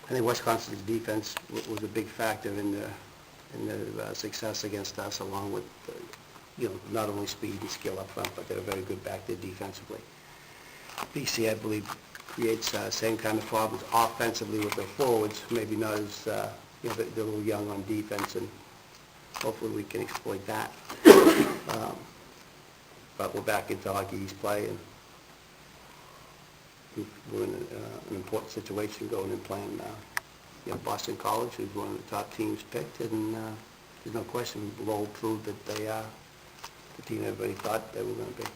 I think Wisconsin's defense was a big factor in their success against us, along with, not only speed and skill up front, but they're very good back there defensively. BC, I believe, creates same kind of problems offensively with their forwards, maybe not as, they're a little young on defense, and hopefully we can exploit that. But we're back into Hockey East play, and we're in an important situation going and playing Boston College, who's one of the top teams picked, and there's no question Lowell proved that they are the team everybody thought they were going to be.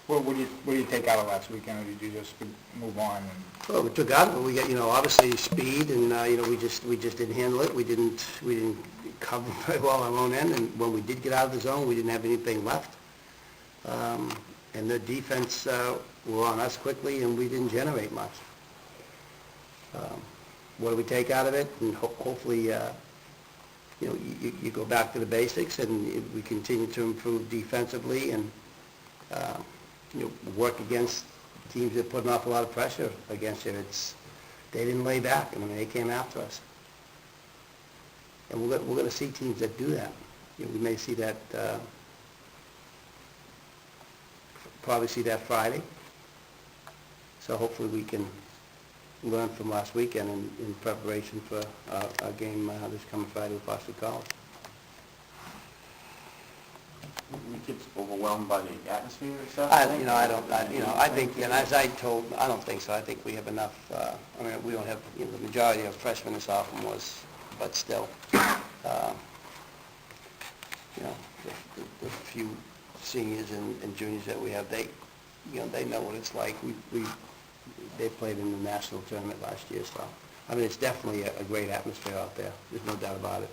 Well, what do you take out of last weekend, or did you just move on? Well, we took out of it. We got, obviously speed, and we just didn't handle it. We didn't cover very well on our own end, and when we did get out of the zone, we didn't have anything left. And the defense were on us quickly, and we didn't generate much. What do we take out of it? And hopefully, you go back to the basics, and we continue to improve defensively, and work against teams that put an awful lot of pressure against you. They didn't lay back. I mean, they came after us. And we're going to see teams that do that. We may see that, probably see that Friday. So hopefully we can learn from last weekend in preparation for our game this coming Friday with Boston College. We get overwhelmed by the atmosphere or stuff? I think, and as I told, I don't think so. I think we have enough, we don't have, the majority of freshmen and sophomores, but still, the few seniors and juniors that we have, they know what it's like. They played in the national tournament last year, so, it's definitely a great atmosphere out there. There's no doubt about it.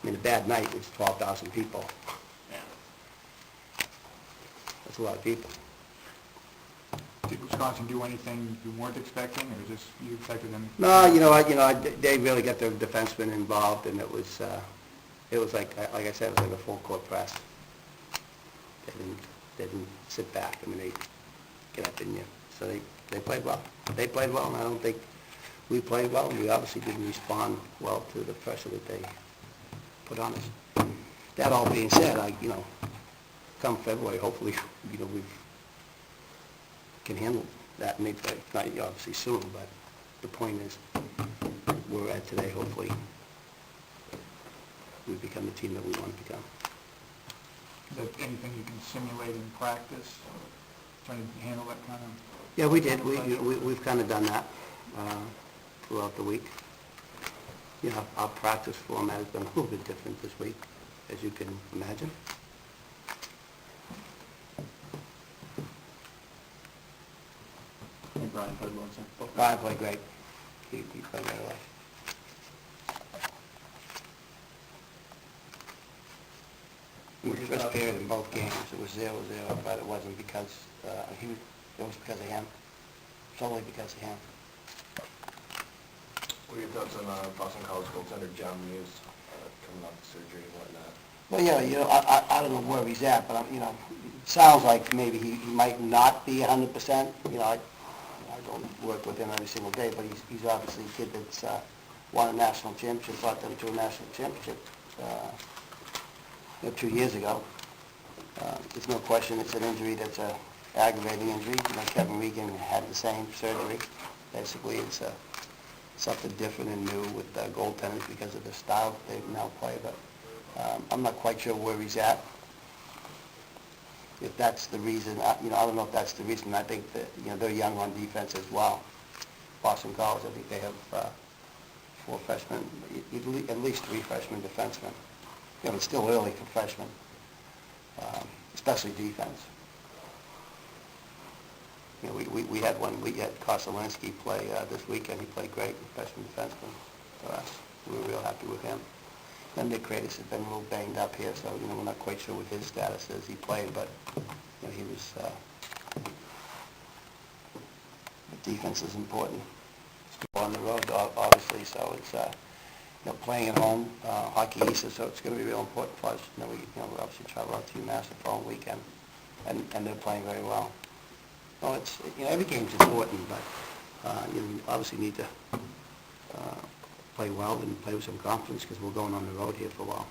A bad night is 12,000 people. Yeah. That's a lot of people. Did Wisconsin do anything you weren't expecting, or just you expected them? No, they really got their defensemen involved, and it was like I said, it was like a full court press. They didn't sit back. They get up in you. So they played well. They played well, and I don't think we played well. And we obviously didn't respond well to the pressure that they put on us. That all being said, come February, hopefully, we can handle that. Maybe not obviously soon, but the point is, where we're at today, hopefully, we become the team that we want to become. Is there anything you can simulate in practice, trying to handle that kind of? Yeah, we did. We've kind of done that throughout the week. Our practice format has been a little bit different this week, as you can imagine. I think Brian played well, too. Brian played great. He played very well. In the first period in both games, it was 0-0, but it wasn't because it was because of him, solely because of him. What are your thoughts on Boston College goaltender John Muse coming off the surgery and whatnot? Well, I don't know where he's at, but it sounds like maybe he might not be 100%. I don't work with him every single day, but he's obviously a kid that's won a national championship, brought them to a national championship 2 years ago. There's no question it's an injury that's an aggravating injury. Kevin Regan had the same surgery. Basically, it's something different and new with goaltenders because of the style they now play, but I'm not quite sure where he's at. If that's the reason, I don't know if that's the reason. I think that, they're young on defense as well. Boston College, I think they have 4 freshmen, at least 3 freshman defensemen. It's still early for freshmen, especially defense. We had Kosolinsky play this weekend. He played great, freshman defenseman for us. We were real happy with him. Then Nick Kratos has been a little banged up here, so we're not quite sure what his status is. He played, but he was. The defense is important. It's on the road, obviously, so it's playing at home, Hockey East, so it's going to be real important for us. We obviously travel out to UMass the following weekend, and they're playing very well. Well, it's, every game's important, but, you obviously need to play well and play with some confidence, because we're going on the road here for a while.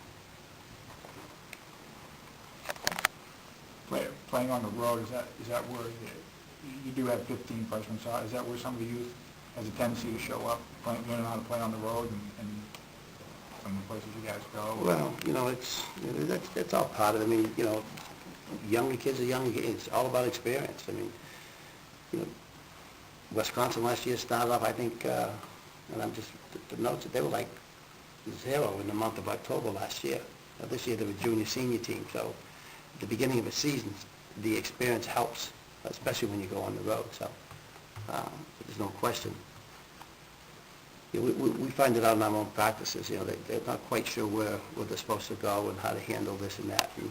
Playing on the road, is that where you do have 15 freshmen, so is that where some of the youth has a tendency to show up, learning how to play on the road and some of the places you guys go? Well, that's all part of it. I mean, younger kids are younger kids. It's all about experience. I mean, Wisconsin last year started off, I think, and I'm just, the notes, they were like 0 in the month of October last year. Now, this year they were junior, senior team, so at the beginning of a season, the experience helps, especially when you go on the road, so there's no question. We find it out in our own practices, they're not quite sure where they're supposed to go and how to handle this and that, and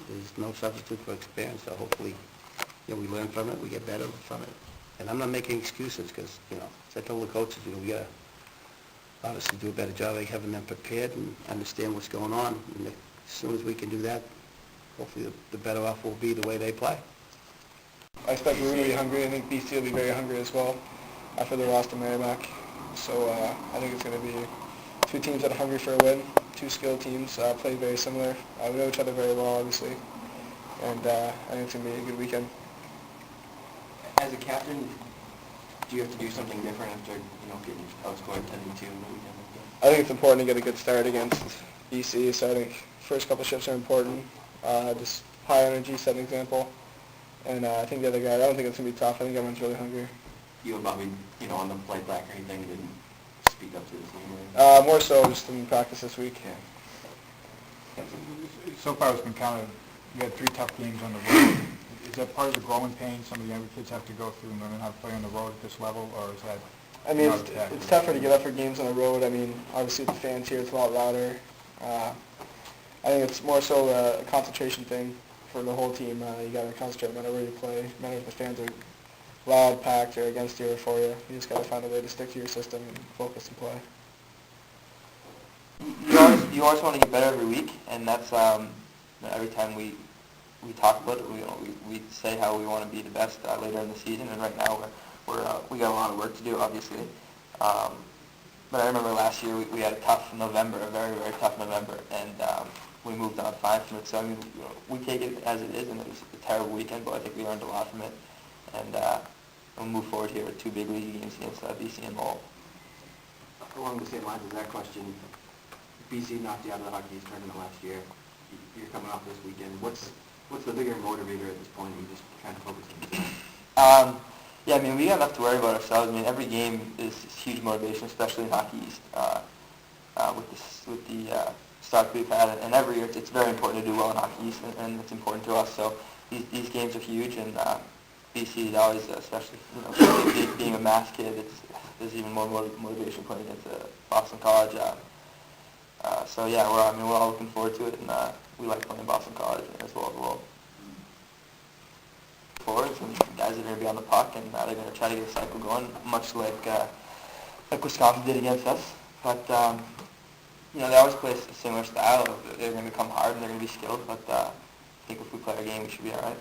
there's no substitute for experience, so hopefully, we learn from it, we get better from it. And I'm not making excuses, because, as I told the coaches, we got to obviously do a better job of having them prepared and understand what's going on, and as soon as we can do that, hopefully the better off we'll be the way they play. I expect we're going to be hungry. I think BC will be very hungry as well after the loss to Merrimack. So I think it's going to be two teams that are hungry for a win, two skilled teams, play very similar. We know each other very well, obviously, and I think it's going to be a good weekend. As a captain, do you have to do something different after, getting outscored 10-2 in the weekend? I think it's important to get a good start against BC, so I think first couple shifts are important. Just high energy, set an example. And I think the other guy, I don't think it's going to be tough. I think everyone's really hungry. You about me, on the flight back or anything, didn't speak up to the team? More so just in practice this week. Yeah. So far it's been kind of, you had 3 tough games on the road. Is that part of the growing pain some of the younger kids have to go through and learning how to play on the road at this level, or is that... I mean, it's tougher to get up for games on the road. I mean, obviously the fans here, it's a lot louder. I think it's more so a concentration thing for the whole team. You got to concentrate no matter where you play, no matter if the fans are loud, packed, or against you or for you. You just got to find a way to stick to your system and focus and play. You always want to get better every week, and that's every time we talk about it. We say how we want to be the best later in the season, and right now we got a lot of work to do, obviously. But I remember last year we had a tough November, a very, very tough November, and we moved on fine from it. So I mean, we take it as it is, and it was a terrible weekend, but I think we learned a lot from it, and we'll move forward here with 2 big league games against BC and Lowell. Along the same lines as that question, BC knocked you out of the Hockey East tournament last year. You're coming off this weekend. What's the bigger motivator at this point? Are you just trying to focus on this? Yeah, I mean, we got enough to worry about ourselves. I mean, every game is huge motivation, especially in Hockey East, with the start we've had. And every year it's very important to do well in Hockey East, and it's important to us. So these games are huge, and BC is always, especially being a Mass kid, there's even more motivation playing against Boston College. So yeah, we're all looking forward to it, and we like playing Boston College as well as Lowell. Forwards and guys that are going to be on the puck, and they're going to try to get a cycle going, much like Wisconsin did against us. But they always play a similar style. They're going to come hard and they're going to be skilled. But I think if we play our game, we should be all right.